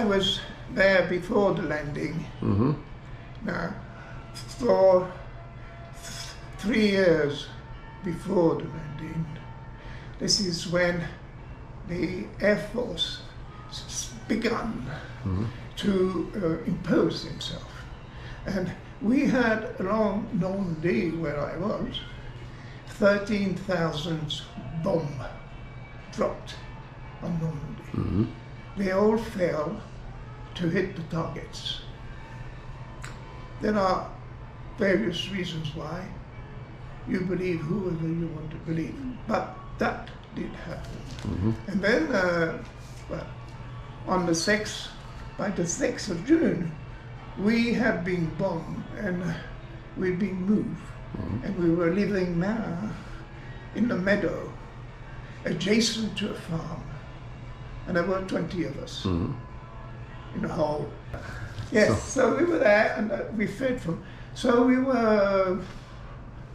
I was there before the landing. Mm-hmm. Now, for 3 years before the landing, this is when the Air Force begun to impose himself. And we had along Normandy, where I was, 13,000 bombs dropped on Normandy. Mm-hmm. They all fell to hit the targets. There are various reasons why. You believe whoever you want to believe, but that did happen. Mm-hmm. And then, well, on the 6th, by the 6th of June, we had been bombed and we'd been moved. Mm-hmm. And we were living now in the meadow, adjacent to a farm. And there were 20 of us in the hall. Yes, so we were there and we fed from. So we were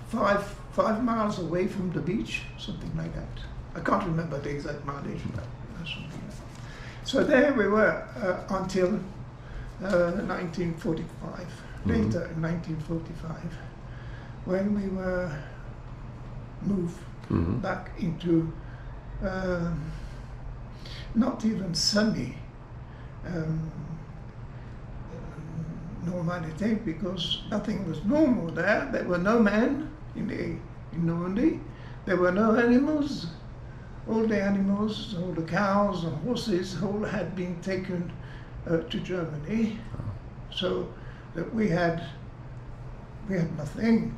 five miles away from the beach, something like that. I can't remember the exact mileage, but something like that. So there we were until 1945, later in 1945, when we were moved back into not even sunny Normandy, because nothing was normal there. There were no men in Normandy. There were no animals. All the animals, all the cows and horses, all had been taken to Germany. So that we had nothing,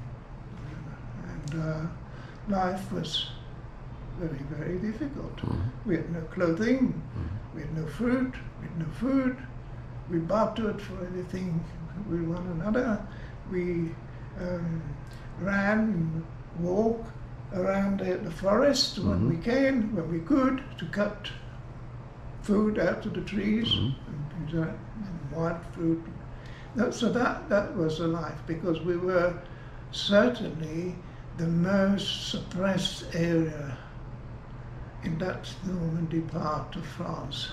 and life was very, very difficult. We had no clothing, we had no fruit, we had no food. We bartered for everything with one another. We ran and walked around the forest when we can, when we could, to cut food out of the trees and wild fruit. So that was a life, because we were certainly the most suppressed area in that Normandy part of France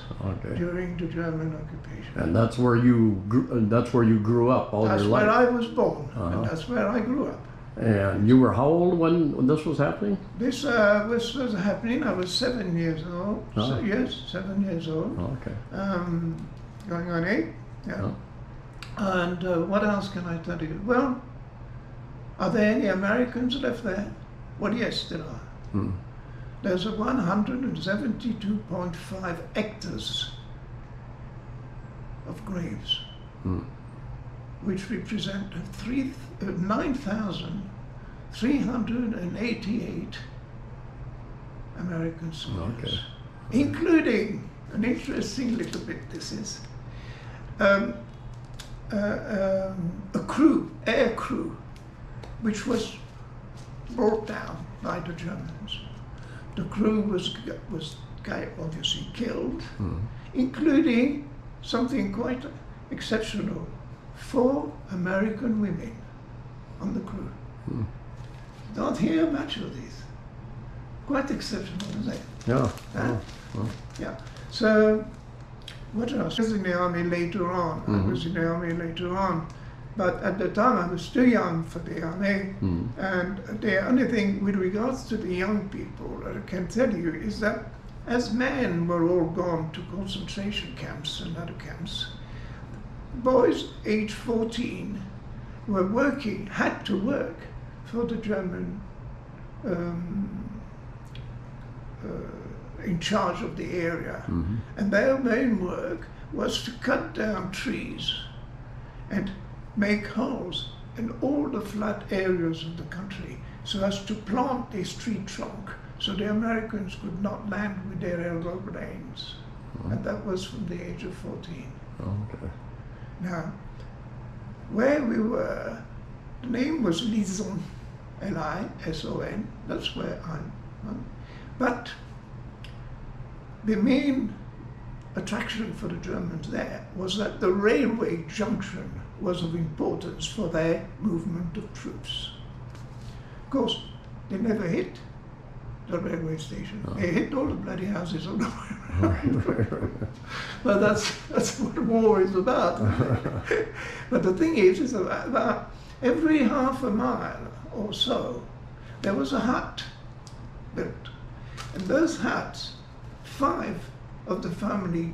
during the German occupation. And that's where you grew up all your life. That's where I was born, and that's where I grew up. And you were how old when this was happening? This was happening. I was 7 years old. Oh. So, yes, 7 years old. Okay. Going on 8. Yeah. Oh. And what else can I tell you? Well, are there any Americans left there? Well, yes, there are. There's a 172.5 hectares of graves, which represent 9,388 American soldiers, including, an interesting little bit this is, a air crew, which was brought down by the Germans. The crew was obviously killed, including something quite exceptional, 4 American women on the crew. Don't hear much of these. Quite exceptional, isn't it? Yeah. Yeah. So, what else? I was in the army later on. But at the time I was too young for the army, and the only thing with regards to the young people that I can tell you is that as men were all gone to concentration camps and other camps, boys aged 14 were working, had to work for the German in charge of the area. And their main work was to cut down trees and make holes in all the flat areas of the country so as to plant this tree trunk so the Americans could not land with their aeroplanes. And that was from the age of 14. Okay. Now, where we were, the name was Lison, Lison, that's where I'm from. But the main attraction for the Germans there was that the railway junction was of importance for their movement of troops. Of course, they never hit the railway station. They hit all the bloody houses on the way around. But that's what war is about. But the thing is about every half a mile or so, there was a hut built. And those huts, 5 of the family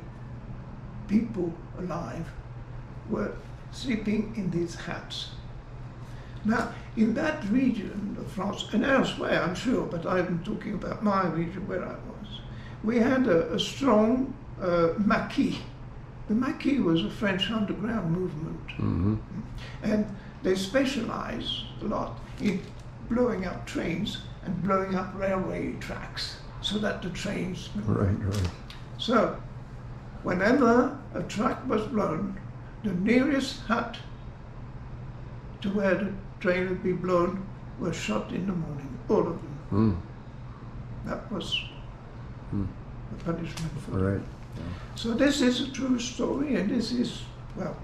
people alive were sleeping in these huts. Now, in that region of France, and elsewhere I'm sure, but I'm talking about my region where I was, we had a strong maquis. The maquis was a French underground movement. Mm-hmm. And they specialized a lot in blowing up trains and blowing up railway tracks so that the trains moved. Right. So, whenever a track was blown, the nearest hut to where the train would be blown were shot in the morning, all of them. That was the punishment for them. Right. So this is a true story, and this is, well,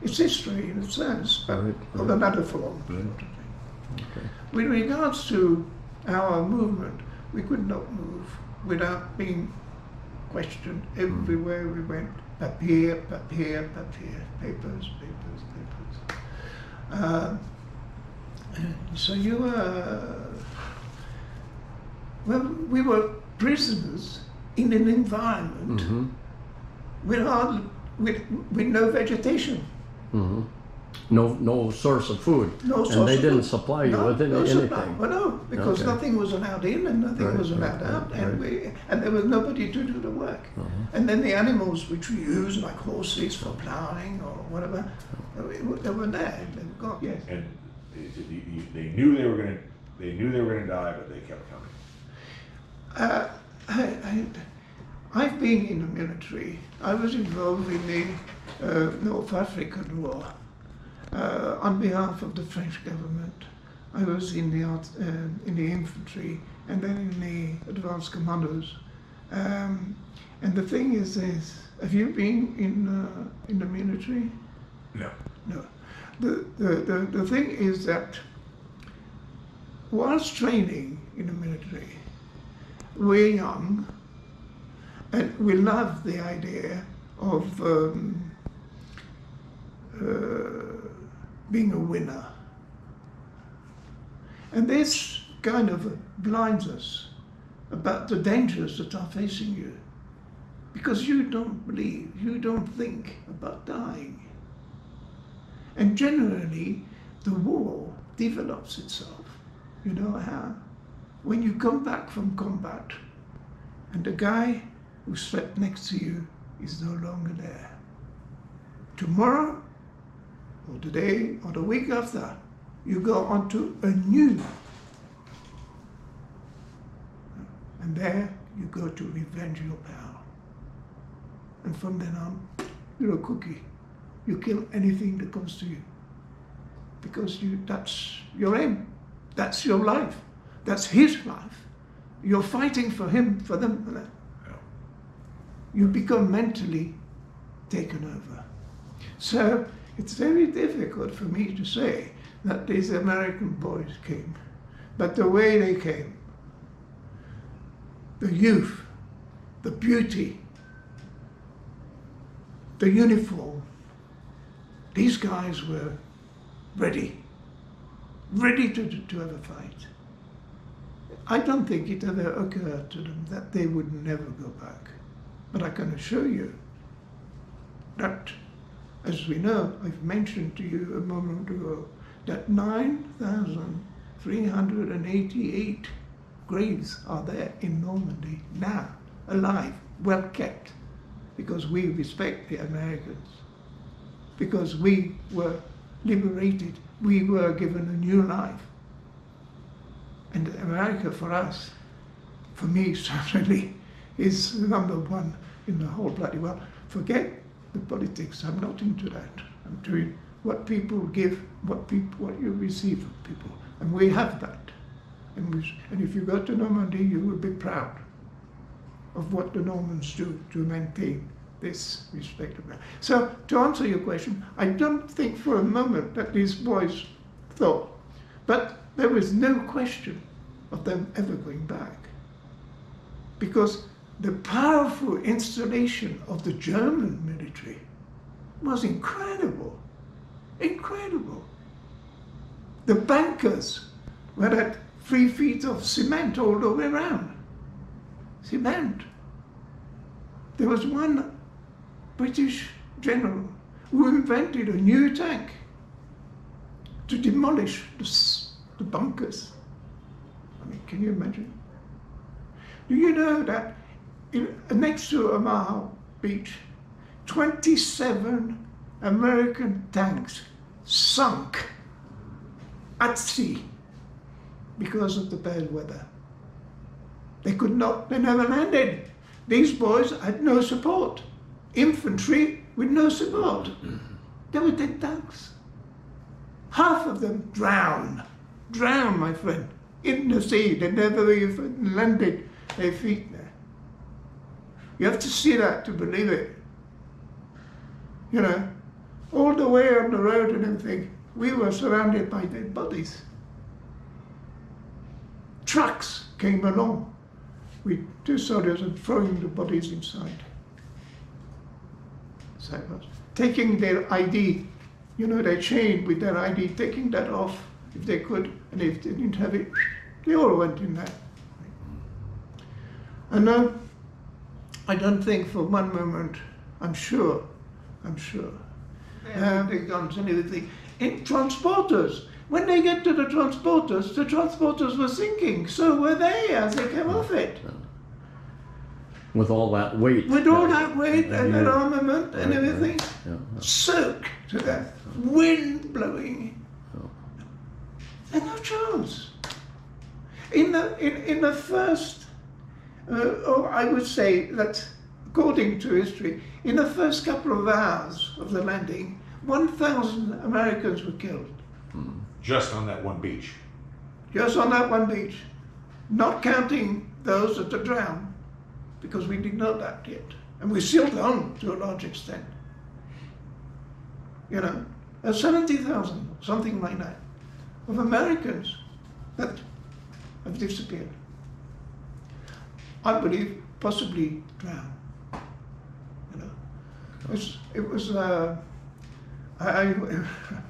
it's history in a sense, but of another form. Okay. With regards to our movement, we could not move without being questioned everywhere we went. Papier, papers. So you were, well, we were prisoners in an environment with no vegetation. No source of food. No source and they of didn't food. supply you with anything. Well, no, because nothing was allowed in and nothing was allowed out, and there was nobody to do the work. And then the animals which we used, like horses for ploughing or whatever, they were there. They were gone. Yes. And they knew they were going to die, but they kept coming. I've been in the military. I was involved in the North African War on behalf of the French government. I was in the infantry and then in the advanced commandos. And the thing is this: have you been in the military? No. No. The thing is that whilst training in the military, we're young and we love the idea of being a winner. And this kind of blinds us about the dangers that are facing you, because you don't believe, you don't think about dying. And generally, the war develops itself. You know how? When you come back from combat and the guy who slept next to you is no longer there. Tomorrow, or the day, or the week after, you go on to a new. And there you go to revenge your pal. And from then on, you're a cookie. You kill anything that comes to you. Because that's your aim. That's your life. That's his life. You're fighting for him, for them, for that. You become mentally taken over. So it's very difficult for me to say that these American boys came. But the way they came, the youth, the beauty, the uniform, these guys were ready to have a fight. I don't think it ever occurred to them that they would never go back. But I can assure you that, as we know, I've mentioned to you a moment ago, that 9,388 graves are there in Normandy now, alive, well kept, because we respect the Americans, because we were liberated, we were given a new life. And America for us, for me certainly, is number one in the whole bloody world. Forget the politics, I'm not into that. I'm doing what people give, what you receive from people. And we have that. And if you go to Normandy, you will be proud of what the Normans do to maintain this respect. So, to answer your question, I don't think for a moment that these boys thought, but there was no question of them ever going back. Because the powerful installation of the German military was incredible. Incredible. The bankers were at 3 feet of cement all the way around. Cement. There was one British general who invented a new tank to demolish the bunkers. I mean, can you imagine? Do you know that next to Omaha Beach, 27 American tanks sunk at sea because of the bad weather? They never landed. These boys had no support. Infantry with no support. They were dead tanks. Half of them drowned, my friend, in the sea. They never even landed their feet there. You have to see that to believe it. You know, all the way on the road and everything, we were surrounded by dead bodies. Trucks came along with 2 soldiers and throwing the bodies inside. So it was. Taking their ID, you know, their chain with their ID, taking that off if they could, and if they didn't have it, they all went in there. And I don't think for one moment, I'm sure, they have their guns and everything. In transporters, when they get to the transporters were sinking, so were they as they came off it. With all that weight. With all that weight and that armament and everything, soaked to death, wind blowing, and no chance. In the first, I would say that according to history, in the first couple of hours of the landing, 1,000 Americans were killed. Just on that one beach. Just on that one beach, not counting those that are drowned, because we didn't know that yet. And we still don't to a large extent. You know, 70,000, something like that, of Americans that have disappeared. I believe possibly drowned. You know, it was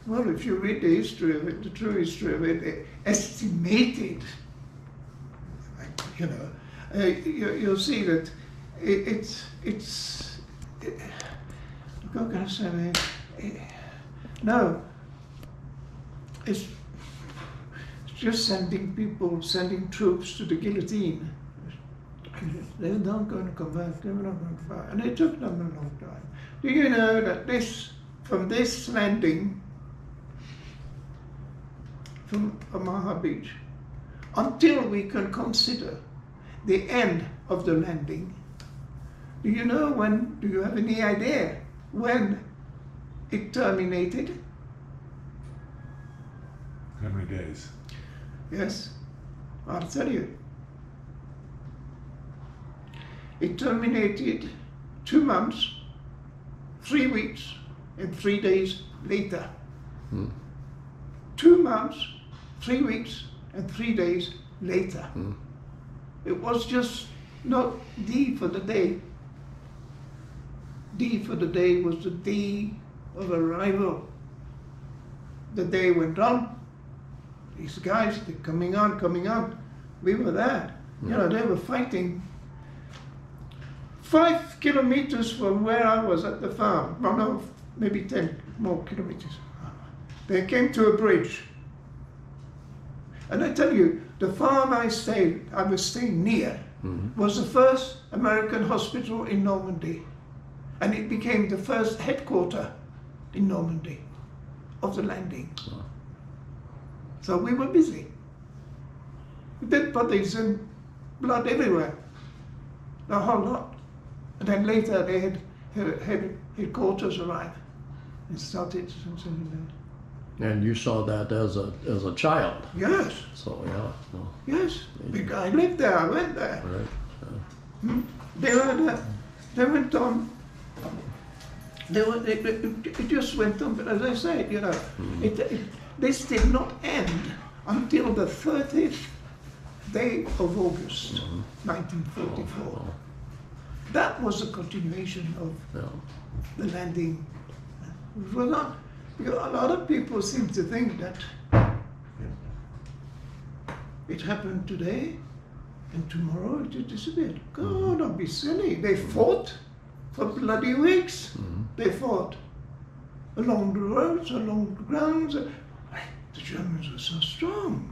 well, if you read the history of it, the true history of it, they estimated, you know, you'll see that it's how can I say, it's just sending troops to the guillotine. They're not going to come back, they're not going to come back. And it took them a long time. Do you know that from this landing, from Omaha Beach, until we can consider the end of the landing, do you know when, do you have any idea when it terminated? How many days? Yes, I'll tell you. It terminated 2 months, 3 weeks, and 3 days later. 2 months, 3 weeks, and 3 days later. It was just not D for the day. D for the day was the day of arrival. The day went on. These guys, they're coming on. We were there. You know, they were fighting 5 kilometers from where I was at the farm. Well, no, maybe 10 more kilometers. They came to a bridge. And I tell you, the farm I was staying near, was the first American hospital in Normandy. And it became the first headquarters in Normandy of the landing. So we were busy. Dead bodies and blood everywhere. The whole lot. And then later they had headquarters arrive and started something. And you saw that as a child. Yes. So yeah. No. Yes. I lived there. I went there. Right. They were there. They went on. It just went on. But as I said, you know, this did not end until the 30th day of August, 1944. that was a continuation of Yeah. the landing. It was not, because a lot of people seem to think that it happened today and tomorrow it disappeared. God, don't be silly. They fought for bloody weeks. They fought along the roads, along the grounds. The Germans were so strong.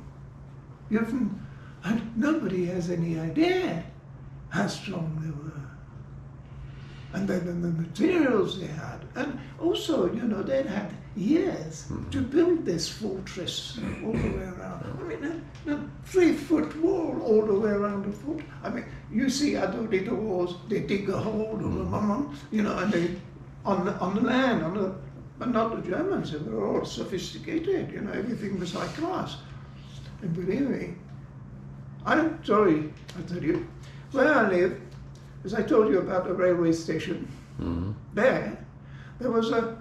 And nobody has any idea how strong they were. And then the materials they had. And also, they'd had years to build this fortress all the way around. I mean, a 3-foot wall all the way around the fort. I mean, you see other little walls, they dig a hole, and they, on the land, but not the Germans. They were all sophisticated, everything was high class. And believe me, I'm sorry, I tell you, where I live, as I told you about the railway station, there was a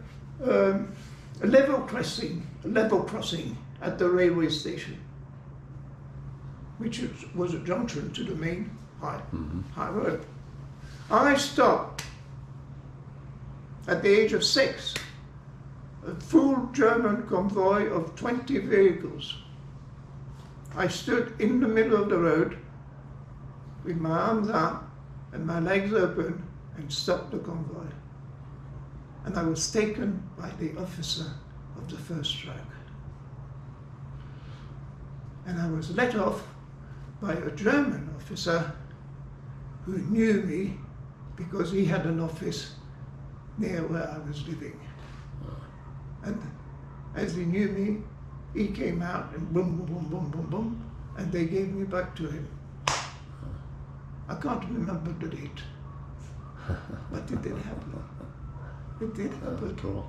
level crossing at the railway station, which was a junction to the main high road. I stopped at the age of 6, a full German convoy of 20 vehicles. I stood in the middle of the road with my arms up and my legs open and stopped the convoy. And I was taken by the officer of the first track. And I was let off by a German officer who knew me because he had an office near where I was living. And as he knew me, he came out and boom, boom, boom, boom, boom, boom, and they gave me back to him. I can't remember the date, but it did happen. It did happen. Cool.